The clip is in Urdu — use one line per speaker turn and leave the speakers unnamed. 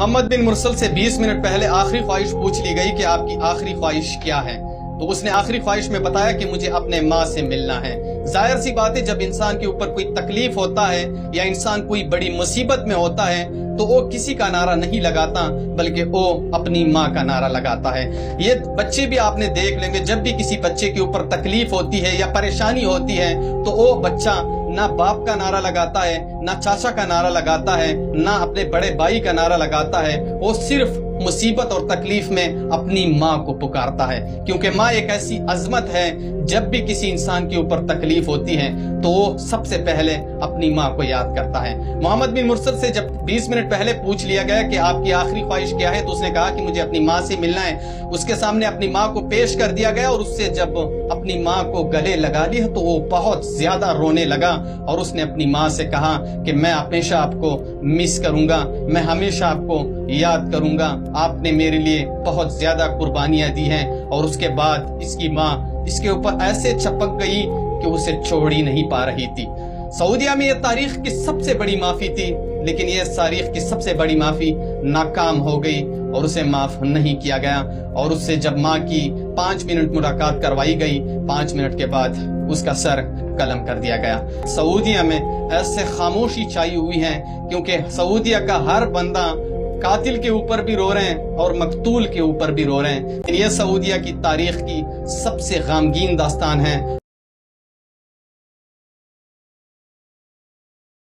محمد بن مرسل سے 20 منٹ پہلے آخری خواہش پوچھ لی گئی کہ آپ کی آخری خواہش کیا ہے، تو اس نے آخری خواہش میں بتایا کہ مجھے اپنے ماں سے ملنا ہے۔ ظاہر سی بات ہے، جب انسان کے اوپر کوئی تکلیف ہوتا ہے یا انسان کوئی بڑی مصیبت میں ہوتا ہے تو وہ کسی کا نعرہ نہیں لگاتا بلکہ وہ اپنی ماں کا نعرہ لگاتا ہے۔ یہ بچے بھی آپ نے دیکھ لیں گے، جب بھی کسی بچے کے اوپر تکلیف ہوتی ہے یا پریشانی ہوتی ہے تو وہ بچہ نہ باپ کا نعرہ لگاتا ہے، نہ چاچا کا نعرہ لگاتا ہے، نہ اپنے بڑے بھائی کا نعرہ لگاتا ہے، وہ صرف مصیبت اور تکلیف میں اپنی ماں کو پکارتا ہے، کیونکہ ماں ایک ایسی عظمت ہے۔ جب بھی کسی انسان کے اوپر تکلیف ہوتی ہے تو وہ سب سے پہلے اپنی ماں کو یاد کرتا ہے۔ محمد بن مرسل سے جب 20 منٹ پہلے پوچھ لیا گیا کہ آپ کی آخری خواہش کیا ہے تو اس نے کہا کہ مجھے اپنی ماں سے ملنا ہے۔ اس کے سامنے اپنی ماں کو پیش کر دیا گیا اور اس سے جب اپنی ماں کو گلے لگا لیا تو وہ بہت زیادہ رونے لگا اور اس نے اپنی ماں سے کہا کہ میں ہمیشہ آپ کو مس کروں گا، میں ہمیشہ آپ کو یاد کروں گا، آپ نے میرے لیے بہت زیادہ قربانیاں دی ہیں۔ اور اس کے بعد اس کی ماں اس کے اوپر ایسے چپک گئی کہ اسے چھوڑ ہی نہیں پا رہی تھی۔ سعودیہ میں یہ تاریخ کی سب سے بڑی معافی تھی، لیکن یہ تاریخ کی سب سے بڑی معافی ناکام ہو گئی اور اسے معاف نہیں کیا گیا۔ اور اس سے جب ماں کی 5 منٹ ملاقات کروائی گئی، 5 منٹ کے بعد اس کا سر قلم کر دیا گیا۔ سعودیہ میں ایسے خاموشی چھائی ہوئی ہے کیونکہ سعودیہ کا ہر بندہ قاتل کے اوپر بھی رو رہے ہیں اور مقتول کے اوپر بھی رو رہے ہیں۔ یہ سعودیہ کی تاریخ کی سب سے غمگین داستان ہے